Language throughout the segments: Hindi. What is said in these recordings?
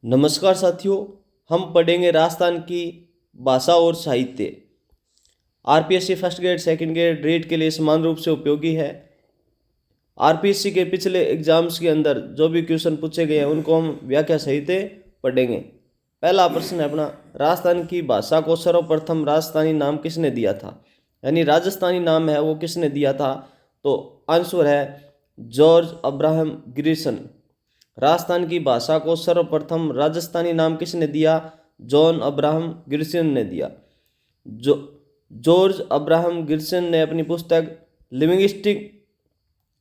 नमस्कार साथियों, हम पढ़ेंगे राजस्थान की भाषा और साहित्य। RPSC first grade second grade REET के लिए समान रूप से उपयोगी है। आरपीएससी के पिछले एग्जाम्स के अंदर जो भी क्वेश्चन पूछे गए हैं उनको हम व्याख्या सहित पढ़ेंगे। पहला प्रश्न है अपना, राजस्थान की भाषा को सर्वप्रथम राजस्थानी नाम किसने दिया था, यानी राजस्थानी नाम है वो किसने दिया था। तो आंसर है जॉर्ज अब्राहम ग्रिसन। राजस्थान की भाषा को सर्वप्रथम राजस्थानी नाम किसने दिया, जॉन अब्राहम ग्रिसन ने दिया। जो जॉर्ज अब्राहम ग्रिसन ने अपनी पुस्तक लिंग्विस्टिक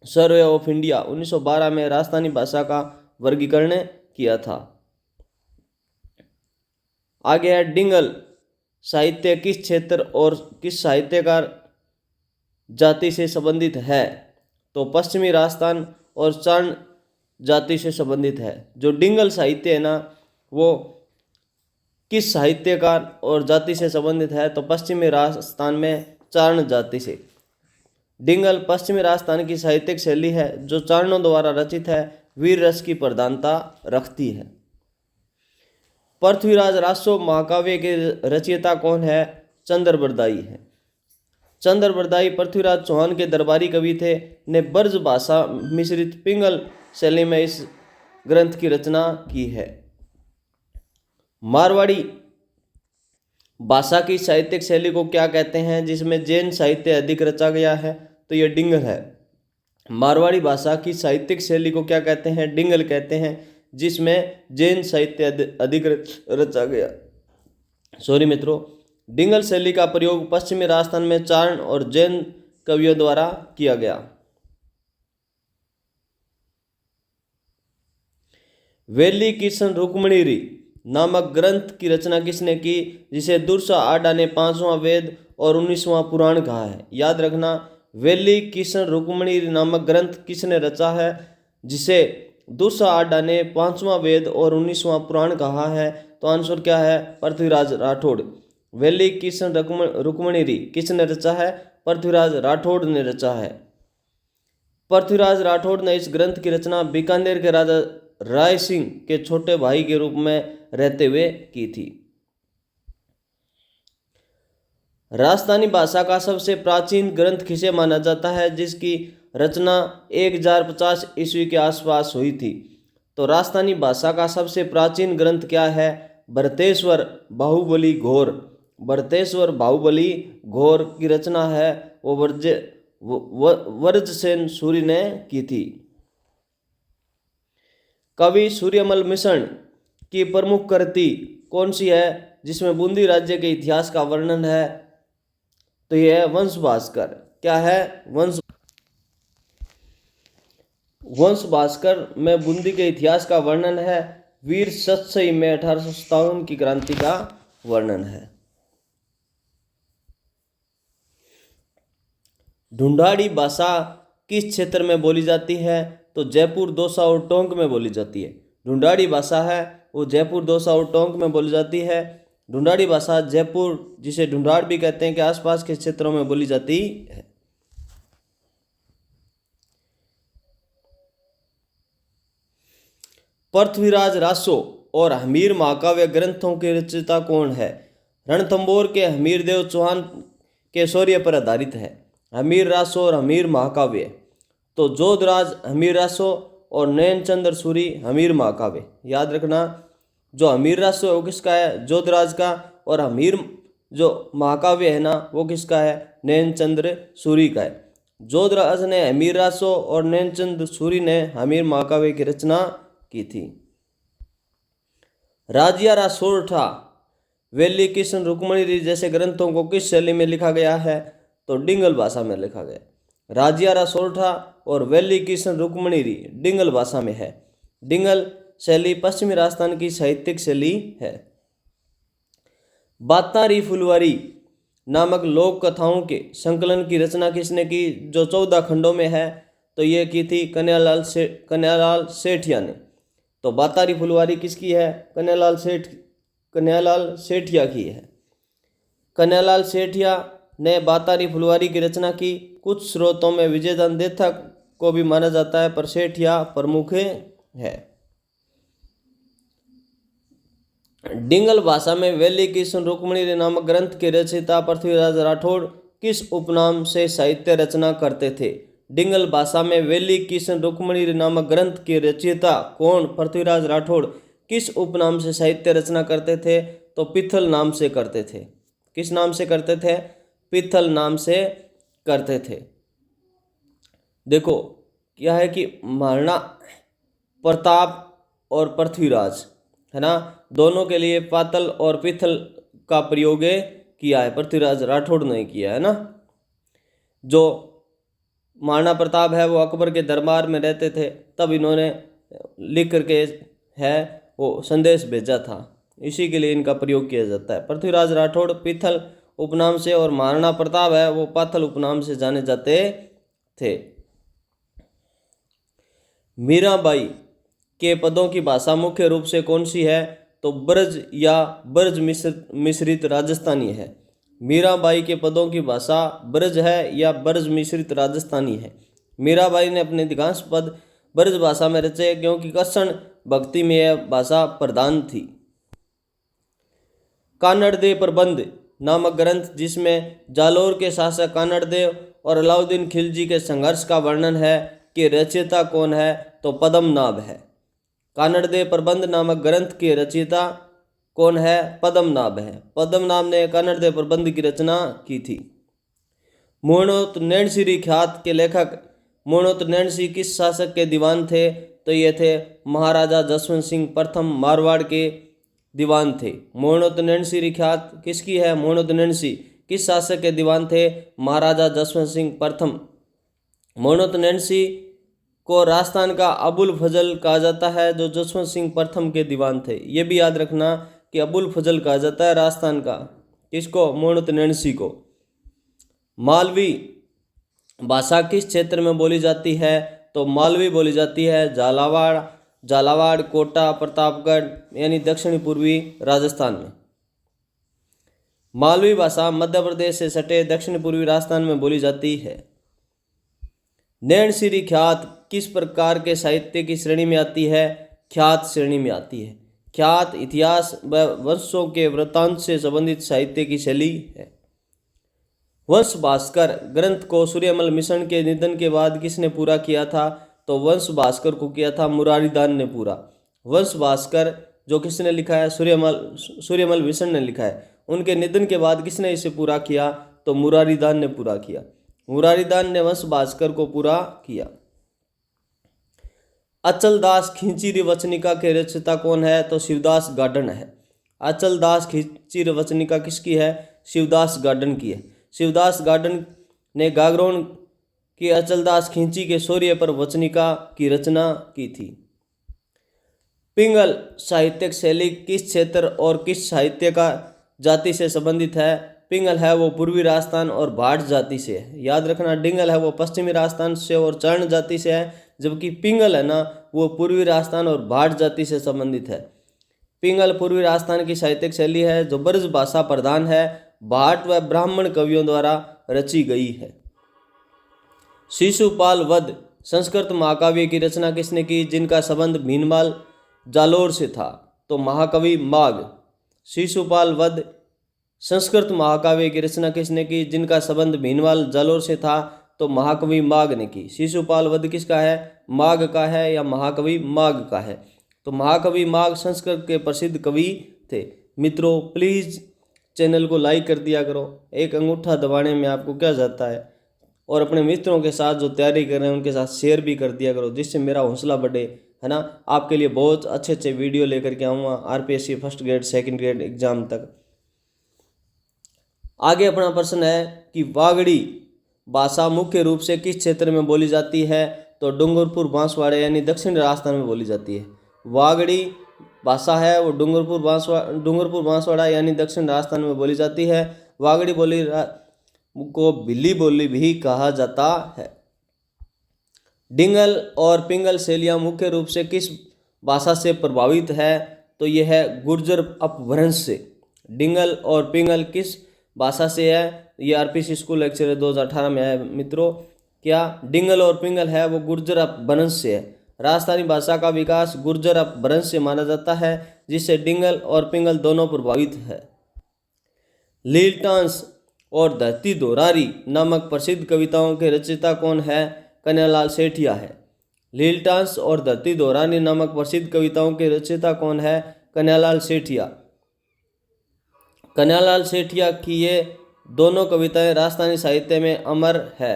सर्वे ऑफ इंडिया 1912 में राजस्थानी भाषा का वर्गीकरण किया था। आगे है डिंगल साहित्य किस क्षेत्र और किस साहित्यकार जाति से संबंधित है। तो पश्चिमी राजस्थान और चारण जाति से संबंधित है। जो डिंगल साहित्य है ना वो किस साहित्यकार और जाति से संबंधित है, तो पश्चिमी राजस्थान में चारण जाति से। डिंगल पश्चिमी राजस्थान की साहित्यिक शैली है जो चारणों द्वारा रचित है, वीर रस की प्रधानता रखती है। पृथ्वीराज रासो महाकाव्य के रचयिता कौन है, चंद्रबरदाई है। चंद्रबरदाई पृथ्वीराज चौहान के दरबारी कवि थे, ने ब्रज भाषा मिश्रित पिंगल शैली में इस ग्रंथ की रचना की है। मारवाड़ी भाषा की साहित्यिक शैली को क्या कहते हैं जिसमें जैन साहित्य अधिक रचा गया है, तो यह डिंगल है। मारवाड़ी भाषा की साहित्यिक शैली को क्या कहते हैं, डिंगल कहते हैं, जिसमें जैन साहित्य अधिक रचा गया। सॉरी मित्रों, डिंगल शैली का प्रयोग पश्चिमी राजस्थान में चारण और जैन कवियों द्वारा किया गया। वेली किशन रुक्मणीरी नामक ग्रंथ की रचना किसने की, जिसे दुर्सा आडा ने 5वां वेद और 19वां पुराण कहा है। याद रखना, वेली किशन रुक्मणीरी नामक ग्रंथ किसने रचा है, जिसे दुर्सा आडा ने 5वां वेद और 19वां पुराण कहा है। तो आंसर क्या है, पृथ्वीराज राठौड़। वेली किशन रुक्मणीरी किसने रचा है, पृथ्वीराज राठौड़ ने रचा है। पृथ्वीराज राठौड़ ने इस ग्रंथ की रचना बीकानेर के राजा राय सिंह के छोटे भाई के रूप में रहते हुए की थी। राजस्थानी भाषा का सबसे प्राचीन ग्रंथ किसे माना जाता है, जिसकी रचना 1050 ईस्वी के आसपास हुई थी। तो राजस्थानी भाषा का सबसे प्राचीन ग्रंथ क्या है, भरतेश्वर बाहुबली घोर। भरतेश्वर बाहुबली घोर की रचना है वो वर्जसेन सूरि ने की थी। कवि सूर्यमल मिश्र की प्रमुख कृति कौन सी है, जिसमें बूंदी राज्य के इतिहास का वर्णन है, तो यह है वंश भास्कर। क्या है, वंश भास्कर में बूंदी के इतिहास का वर्णन है। वीर सतसई में 1857 की क्रांति का वर्णन है। ढूंढाड़ी भाषा किस क्षेत्र में बोली जाती है, तो जयपुर, दौसा और टोंक में बोली जाती है। ढूंढाड़ी भाषा है वो जयपुर, दौसा और टोंक में बोली जाती है। ढूंढाड़ी भाषा जयपुर, जिसे ढूंढाड़ भी कहते हैं, के आसपास के क्षेत्रों में बोली जाती है। पृथ्वीराज रासो और हमीर महाकाव्य ग्रंथों के रचयिता कौन है। रणथंभौर के हमीरदेव चौहान के शौर्य पर आधारित है हमीर रासो और हमीर महाकाव्य। तो जोधराज हमीर रासो और नयनचंद्र सूरी हमीर महाकाव्य। याद रखना, जो हमीर रासो है वो किसका है, जोधराज का, और हमीर जो महाकाव्य है ना वो किसका है, नयनचंद्र सूरी का है। जोधराज ने हमीर रासो और नयनचंद्र सूरी ने हमीर महाकाव्य की रचना की थी। राजियारा सोरठा, वेली किशन रुक्मणी जैसे ग्रंथों को किस शैली में लिखा गया है, तो डिंगल भाषा में लिखा गया। राजियारा सोरठा और वेली किशन रुक्मणी डिंगल भाषा में है। डिंगल शैली पश्चिमी राजस्थान की साहित्यिक शैली है। बातारी फुलवारी नामक लोक कथाओं के संकलन की रचना किसने की, जो 14 खंडों में है, तो यह की थी कन्हैयालाल सेठिया ने। तो बातारी फुलवारी किसकी है, कन्हैयालाल सेठिया की है। कन्हैयालाल सेठिया ने बातारी फुलवारी की रचना की। कुछ स्रोतों में विजयदान देथक को भी माना जाता है, पर सेठिया प्रमुख है। डिंगल भाषा में वैली कृष्ण रुक्मणी नामक ग्रंथ के रचयिता पृथ्वीराज राठौड़ किस उपनाम से साहित्य रचना करते थे? डिंगल भाषा में वैली कृष्ण रुक्मणी नामक ग्रंथ के रचयिता कौन पृथ्वीराज राठौड़ किस उपनाम से साहित्य रचना करते थे? तो पिथल नाम से करते थे। किस नाम से करते थे? पिथल नाम से करते थे। देखो क्या है कि महाराणा प्रताप और पृथ्वीराज है ना, दोनों के लिए पातल और पिथल का प्रयोग किया है, पृथ्वीराज राठौड़ ने किया है ना। जो महाराणा प्रताप है वो अकबर के दरबार में रहते थे, तब इन्होंने लिख करके है वो संदेश भेजा था, इसी के लिए इनका प्रयोग किया जाता है। पृथ्वीराज राठौड़ पिथल उपनाम से और महाराणा प्रताप है वो पाथल उपनाम से जाने जाते थे। मीराबाई के पदों की भाषा मुख्य रूप से कौन सी है? तो ब्रज या ब्रज मिश्रित राजस्थानी है। मीराबाई के पदों की भाषा ब्रज है या ब्रज मिश्रित राजस्थानी है। मीराबाई ने अपने अधिकांश पद ब्रज भाषा में रचे क्योंकि कृष्ण भक्ति में यह भाषा प्रधान थी। कानड़देव प्रबंध नामक ग्रंथ जिसमें जालोर के शासक कानड़देव और अलाउद्दीन खिलजी के संघर्ष का वर्णन है कि रचयिता कौन है? तो पद्मनाभ है। कानड़देव प्रबंध नामक ग्रंथ के रचयिता कौन है? पद्मनाभ है। पद्मनाभ ने कानड़देव प्रबंध की रचना की थी। मोहनोत नैणसीरी ख्यात के लेखक मोहनोत नैणसी किस शासक के दीवान थे? तो ये थे महाराजा जसवंत सिंह प्रथम मारवाड़ के दीवान थे। मोहनोत नैणसीरी ख्यात किसकी है? मोहनोत नैणसी किस शासक के दीवान थे? महाराजा जसवंत सिंह प्रथम। मोहनोत नैणसी को राजस्थान का अबुल फजल कहा जाता है जो जसवंत सिंह प्रथम के दीवान थे। ये भी याद रखना कि अबुल फजल कहा जाता है राजस्थान का, किसको? मोहनोत नैणसी को। मालवी भाषा किस क्षेत्र में बोली जाती है? तो मालवी बोली जाती है झालावाड़, कोटा, प्रतापगढ़ यानी दक्षिणी पूर्वी राजस्थान में। मालवी भाषा मध्य प्रदेश से सटे दक्षिण पूर्वी राजस्थान में बोली जाती है। नैणसीरी ख्यात किस प्रकार के साहित्य की श्रेणी में आती है? ख्यात श्रेणी में आती है। ख्यात इतिहास व वंशों के वृत्तांत से संबंधित साहित्य की शैली है। वंश भास्कर ग्रंथ को सूर्यमल मिशन के निधन के बाद किसने पूरा किया था? तो वंश भास्कर को किया था मुरारीदान ने पूरा। वंश भास्कर जो किसने लिखा है? सूर्यमल मिशन ने लिखा है। उनके निधन के बाद किसने इसे पूरा किया? तो मुरारीदान ने पूरा किया। मुरारीदान ने वंश भास्कर को पूरा किया। अचलदास खिंची वचनिका के रचयिता कौन है? तो शिवदास गार्डन है। अचलदास खिंची वचनिका किसकी है? शिवदास गार्डन की है। शिवदास गार्डन ने गागरोन की अचलदास खिंची के शौर्य पर वचनिका की रचना की थी। पिंगल साहित्यिक शैली किस क्षेत्र और किस साहित्य का जाति से संबंधित है? पिंगल है वो पूर्वी राजस्थान और भाट जाति से है। याद रखना, डिंगल है वो पश्चिमी राजस्थान से और चरण जाति से है, जबकि पिंगल है ना वो पूर्वी राजस्थान और भाट जाति से संबंधित है। पिंगल पूर्वी राजस्थान की साहित्यिक शैली है जो ब्रज भाषा प्रधान है, भाट व ब्राह्मण कवियों द्वारा रची गई है। शिशुपाल वध संस्कृत महाकाव्य की रचना किसने की जिनका संबंध भीनमाल जालोर से था? तो महाकवि माघ। शिशुपाल वध संस्कृत महाकाव्य की रचना किसने की जिनका संबंध भीनमाल जालोर से था? तो महाकवि माघ ने की। शिशुपाल वध किसका है? माघ का है या महाकवि माघ का है? तो महाकवि माघ संस्कृत के प्रसिद्ध कवि थे। मित्रों प्लीज़ चैनल को लाइक कर दिया करो, एक अंगूठा दबाने में आपको क्या जाता है, और अपने मित्रों के साथ जो तैयारी कर रहे हैं उनके साथ शेयर भी कर दिया करो जिससे मेरा हौसला बढ़े, है ना। आपके लिए बहुत अच्छे अच्छे वीडियो लेकर के आऊँगा RPSC first grade second grade exam तक। आगे अपना प्रश्न है कि वागड़ी भाषा मुख्य रूप से किस क्षेत्र में बोली जाती है? तो डूंगरपुर बांसवाड़ा यानी दक्षिण राजस्थान में बोली जाती है। वागड़ी भाषा है वो डूंगरपुर बांसवाड़ा यानी दक्षिण राजस्थान में बोली जाती है। वागड़ी बोली को भिल्ली बोली भी कहा जाता है। डिंगल और पिंगल शैलियाँ मुख्य रूप से किस भाषा से प्रभावित है? तो यह है गुर्जर अपभ्रंश से। डिंगल और पिंगल किस भाषा से है? ये आरपीएससी स्कूल लेक्चर 2018 में है मित्रों। क्या डिंगल और पिंगल है वो गुर्जर अपभ्रंश से है। राजस्थानी भाषा का विकास गुर्जर अपभ्रंश से माना जाता है। जिससे डिंगल और पिंगल दोनों प्रभावित है। लीलटांस और धरती दोरारी नामक प्रसिद्ध कविताओं के रचयिता कौन है? कन्हैयालाल सेठिया है। लीलटांस और धरती दोरारी नामक प्रसिद्ध कविताओं के रचयिता कौन है? कन्हैयालाल सेठिया। कन्हैयालाल सेठिया की ये दोनों कविताएं राजस्थानी साहित्य में अमर है।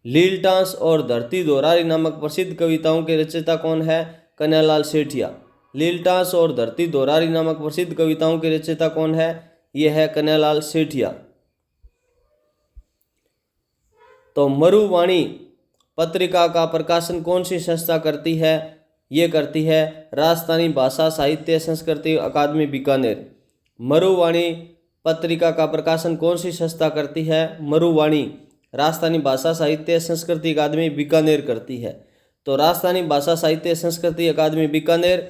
लीलटांस और धरती दोरारी नामक प्रसिद्ध कविताओं के रचयिता कौन है? कन्हैयालाल सेठिया। लीलटांस और धरती दोरारी नामक प्रसिद्ध कविताओं के रचयिता कौन है? यह है कन्हैयालाल सेठिया। तो मरुवाणी पत्रिका का प्रकाशन कौन सी संस्था करती है? ये करती है राजस्थानी भाषा साहित्य संस्कृति अकादमी बीकानेर। मरुवाणी पत्रिका का प्रकाशन कौन सी संस्था करती है? मरुवाणी राजस्थानी भाषा साहित्य संस्कृति अकादमी बीकानेर करती है। तो राजस्थानी भाषा साहित्य संस्कृति अकादमी बीकानेर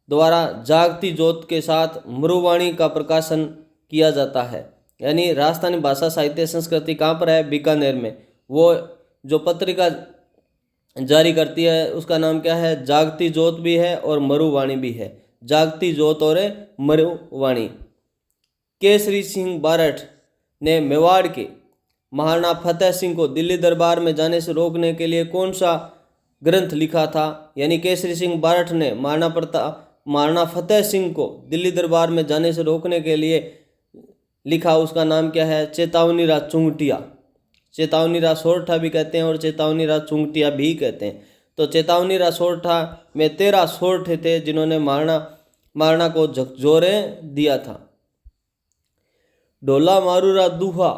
द्वारा जागती जोत के साथ मरुवाणी का प्रकाशन किया जाता है। यानी राजस्थानी भाषा साहित्य संस्कृति कहाँ पर है? बीकानेर में। वो जो पत्रिका जारी करती है उसका नाम क्या है? जागती जोत भी है और मरुवाणी भी है। जागती जोत और मरुवाणी। केसरी सिंह बारठ ने मेवाड़ के महाराणा फतेह सिंह को दिल्ली दरबार में जाने से रोकने के लिए कौन सा ग्रंथ लिखा था? यानी केसरी सिंह बारठ ने महाराणा फतेह सिंह को दिल्ली दरबार में जाने से रोकने के लिए लिखा, उसका नाम क्या है? चेतावनीरा चुंगटिया। चेतावनीरा सोरठा भी कहते हैं और चेतावनीरा चुंगटिया भी कहते हैं। तो चेतावनीरा सोरठा में 13 सोरठे थे जिन्होंने महाराणा को झकझोरे दिया था। ढोला मारूरा दूहा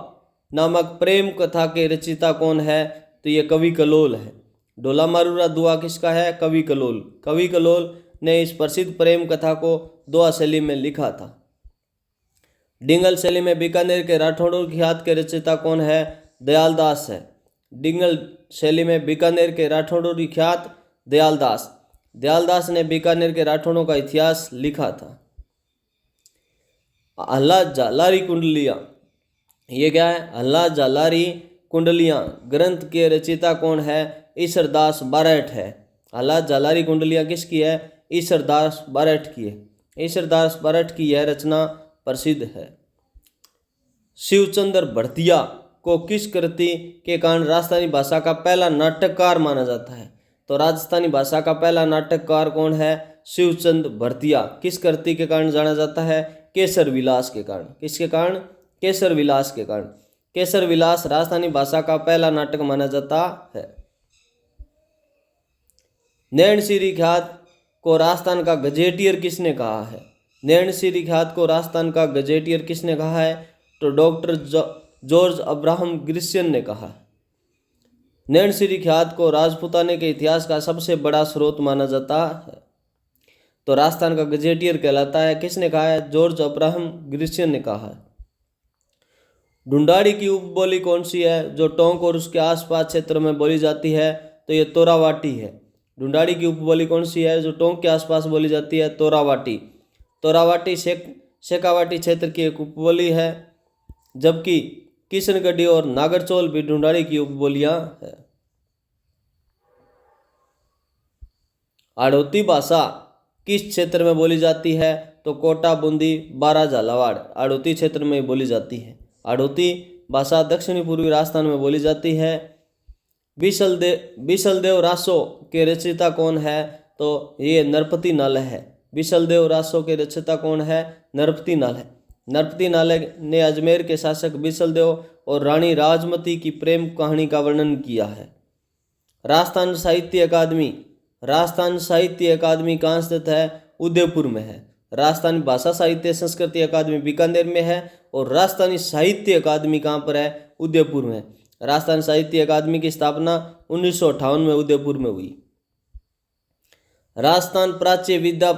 नामक प्रेम कथा के रचयिता कौन है? तो ये कवि कलोल है। ढोला मारूरा दुआ किसका है? कवि कलोल। कवि कलोल ने इस प्रसिद्ध प्रेम कथा को दोहा शैली में लिखा था। डिंगल शैली में बीकानेर के राठौड़ों की ख्यात के रचयिता कौन है? दयालदास है। डिंगल शैली में बीकानेर के राठौड़ों की ख्यात दयालदास। दयालदास ने बीकानेर के राठौड़ों का इतिहास लिखा था। हल्ला जालारी कुंडलियाँ, ये क्या है? हल्ला जालारी कुंडलियाँ ग्रंथ के रचयिता कौन है? ईश्वरदास बारठ है। हल्ला जालारी कुंडलियाँ किसकी है? ईश्वरदास बारठ की है। ईश्वरदास बारठ की यह रचना प्रसिद्ध है। शिवचंद्र भरतिया को किस कृति के कारण राजस्थानी भाषा का पहला नाटककार माना जाता है? तो राजस्थानी भाषा का पहला नाटककार कौन है? शिवचंद्र भरतिया। किस कृति के कारण जाना जाता है? केसर विलास के कारण। किसके कारण? केसर विलास के कारण। केसर विलास राजस्थानी भाषा का पहला नाटक माना जाता है। नैणसीरी ख्यात को राजस्थान का गजेटियर किसने कहा है? नैणसीरी ख्यात को राजस्थान का गजेटियर किसने कहा है? तो डॉक्टर जॉर्ज अब्राहम ग्रिशियन ने कहा। नैणसीरी ख्यात को राजपूताने के इतिहास का सबसे बड़ा स्रोत माना जाता है। तो राजस्थान का गजेटियर कहलाता है। किसने कहा है? जॉर्ज अब्राहम ग्रिशियन ने कहा है। ढूंढाड़ी की उपबोली कौन सी है जो टोंक और उसके आसपास क्षेत्र में बोली जाती है? तो ये तोरावाटी है। ढूंढाड़ी की उपबोली कौन सी है जो टोंक के आसपास बोली जाती है? तोरावाटी। तोरावाटी शेखावाटी क्षेत्र की एक उपबोली है, जबकि किशनगढ़ी और नागरचौल भी ढूंढाड़ी की उपबोलियां हैं। आड़ोती भाषा किस क्षेत्र में बोली जाती है? तो कोटा, बूंदी, बारा, झालावाड़ आड़ोती क्षेत्र में बोली जाती है। आड़ोती भाषा दक्षिणी पूर्वी राजस्थान में बोली जाती है। बिसलदेव रासो के रचयिता कौन है? तो ये नरपति नाल है। बिसलदेव रासो के रचयिता कौन है? नरपति नाल है। नरपति नाल ने अजमेर के शासक बिसलदेव और रानी राजमती की प्रेम कहानी का वर्णन किया है। राजस्थान साहित्य अकादमी कहाँ स्थित है? उदयपुर में है। राजस्थानी भाषा साहित्य संस्कृति अकादमी बीकानेर में है और राजस्थानी साहित्य अकादमी कहाँ पर है? उदयपुर में। राजस्थान साहित्य अकादमी की स्थापना 1958 में उदयपुर में हुई। राजस्थान प्राच्य विद्या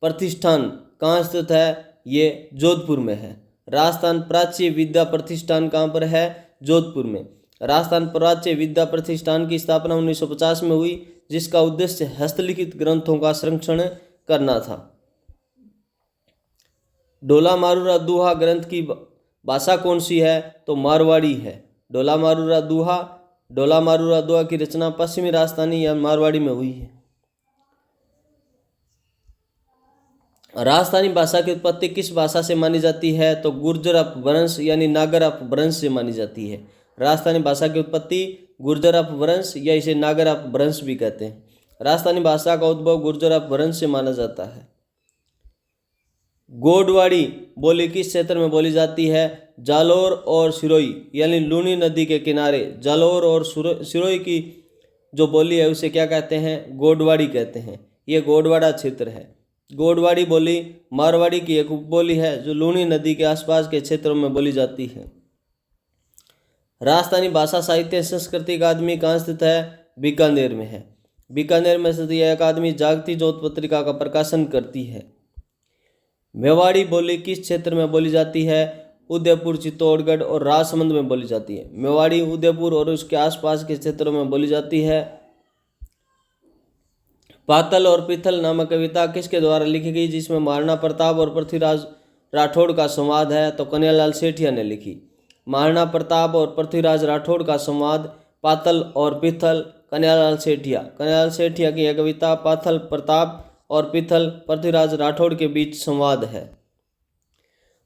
प्रतिष्ठान कहाँ स्थित है? ये जोधपुर में है। राजस्थान प्राच्य विद्या प्रतिष्ठान कहाँ पर है? जोधपुर में। राजस्थान प्राच्य विद्या प्रतिष्ठान की स्थापना 1950 में हुई, जिसका उद्देश्य हस्तलिखित ग्रंथों का संरक्षण करना था। ढोला मारूरा दूहा ग्रंथ की भाषा कौन सी है? तो मारवाड़ी है। ढोला मारूरा दूहा की रचना पश्चिमी राजस्थानी या मारवाड़ी में हुई है। राजस्थानी भाषा की उत्पत्ति किस भाषा से मानी जाती है? तो गुर्जर अपभ्रंश यानी नागर अपभ्रंश से मानी जाती है। राजस्थानी भाषा की उत्पत्ति गुर्जर अपभ्रंश या इसे नागर अपभ्रंश भी कहते हैं। राजस्थानी भाषा का उद्भव गुर्जर अपभ्रंश से माना जाता है। गोडवाड़ी बोली किस क्षेत्र में बोली जाती है? जालोर और सिरोही यानी लूनी नदी के किनारे जालोर और सिरोही की जो बोली है उसे क्या कहते हैं? गोडवाड़ी कहते हैं। ये गोडवाड़ा क्षेत्र है। गोडवाड़ी बोली मारवाड़ी की एक उपबोली है जो लूनी नदी के आसपास के क्षेत्रों में बोली जाती है। राजस्थानी भाषा साहित्य संस्कृति अकादमी कहाँ स्थित है? बीकानेर में है। बीकानेर में स्थित यह अकादमी जागती ज्योत पत्रिका का प्रकाशन करती है। मेवाड़ी बोली किस क्षेत्र में बोली जाती है? उदयपुर, चित्तौड़गढ़ और राजसमंद में बोली जाती है। मेवाड़ी उदयपुर और उसके आसपास के क्षेत्रों में बोली जाती है। पातल और पिथल नामक कविता किसके द्वारा लिखी गई जिसमें महाराणा प्रताप और पृथ्वीराज राठौड़ का संवाद है? तो कन्हैयालाल सेठिया ने लिखी। महाराणा प्रताप और पृथ्वीराज राठौड़ का संवाद पातल और पिथल, कन्हैयालाल सेठिया की यह कविता पातल प्रताप और पिथल पृथ्वीराज राठौड़ के बीच संवाद है।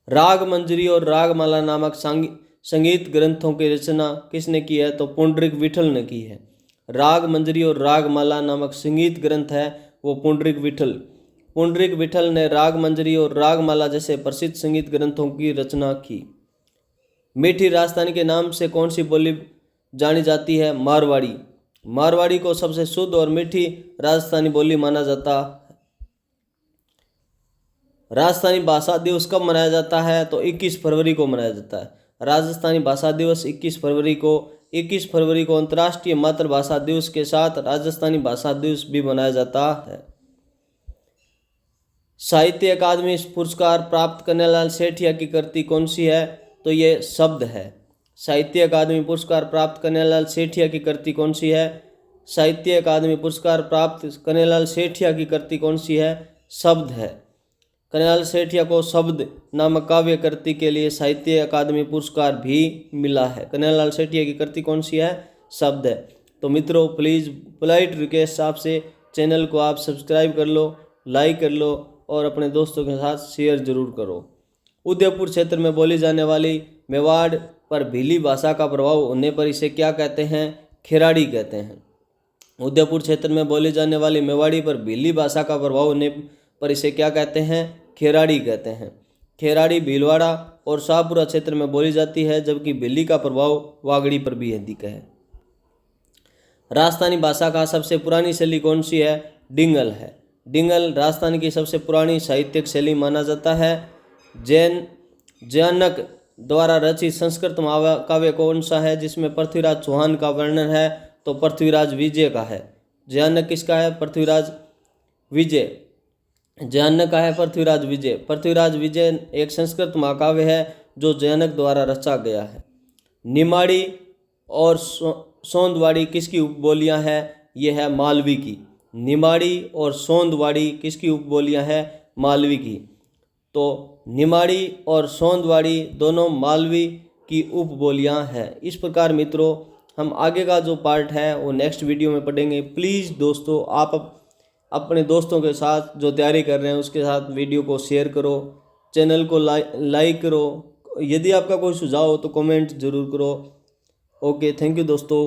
राग मंजरी और रागमाला नामक संगीत ग्रंथों की रचना किसने की है? तो पुंडरीक विठल ने की है। राग मंजरी और रागमाला नामक संगीत ग्रंथ है वो पुंडरीक विठल ने राग मंजरी और रागमाला जैसे प्रसिद्ध संगीत ग्रंथों की रचना की। मीठी राजस्थानी के नाम से कौन सी बोली जानी जाती है? मारवाड़ी को सबसे शुद्ध और मीठी राजस्थानी बोली माना जाता है। राजस्थानी भाषा दिवस कब मनाया जाता है? तो 21 फरवरी को मनाया जाता है। राजस्थानी भाषा दिवस 21 फरवरी को अंतर्राष्ट्रीय मातृभाषा दिवस के साथ राजस्थानी भाषा दिवस भी मनाया जाता है। साहित्य अकादमी पुरस्कार प्राप्त कन्हैयालाल सेठिया की कृति कौन सी है? तो ये शब्द है। साहित्य अकादमी पुरस्कार प्राप्त कन्हैयालाल सेठिया की कृति कौन सी है? साहित्य अकादमी पुरस्कार प्राप्त कन्हैयालाल सेठिया की कृति कौन सी है? शब्द है। कन्हैयालाल सेठिया को शब्द नामक काव्य कृति के लिए साहित्य अकादमी पुरस्कार भी मिला है। कन्हैयालाल सेठिया की कृति कौन सी है? शब्द है। तो मित्रों प्लीज़ पोलाइट रिक्वेस्ट आपसे चैनल को आप सब्सक्राइब कर लो, लाइक कर लो और अपने दोस्तों के साथ शेयर जरूर करो। उदयपुर क्षेत्र में बोली जाने वाली मेवाड़ पर भीली भाषा का प्रभाव होने पर इसे क्या कहते हैं? खेराड़ी कहते हैं। उदयपुर क्षेत्र में बोली जाने वाली मेवाड़ी पर भीली भाषा का प्रभाव होने पर इसे क्या कहते हैं? खेराड़ी कहते हैं। खेराड़ी भीलवाड़ा और शाहपुरा क्षेत्र में बोली जाती है जबकि भीली का प्रभाव वागड़ी पर भी अधिक है। राजस्थानी भाषा का सबसे पुरानी शैली कौन सी है? डिंगल है। डिंगल राजस्थान की सबसे पुरानी साहित्यिक शैली माना जाता है। जैनक द्वारा रचित संस्कृत महाकाव्य कौन सा है जिसमें पृथ्वीराज चौहान का वर्णन है? तो पृथ्वीराज विजय का है। जैनक किसका है? पृथ्वीराज विजय। जैनक का है पृथ्वीराज विजय। पृथ्वीराज विजय एक संस्कृत महाकाव्य है जो जैनक द्वारा रचा गया है। निमाड़ी और सोंदवाड़ी किसकी उपबोलियां हैं? ये है मालवी की। निमाड़ी और सोंदवाड़ी किसकी उपबोलियां हैं? मालवी की। तो निमाड़ी और सोंदवाड़ी दोनों मालवी की उपबोलियां हैं। इस प्रकार मित्रों हम आगे का जो पार्ट है वो नेक्स्ट वीडियो में पढ़ेंगे। प्लीज़ दोस्तों आप अपने दोस्तों के साथ जो तैयारी कर रहे हैं उसके साथ वीडियो को शेयर करो, चैनल को लाइक करो। यदि आपका कोई सुझाव हो तो कमेंट ज़रूर करो। ओके, थैंक यू दोस्तों।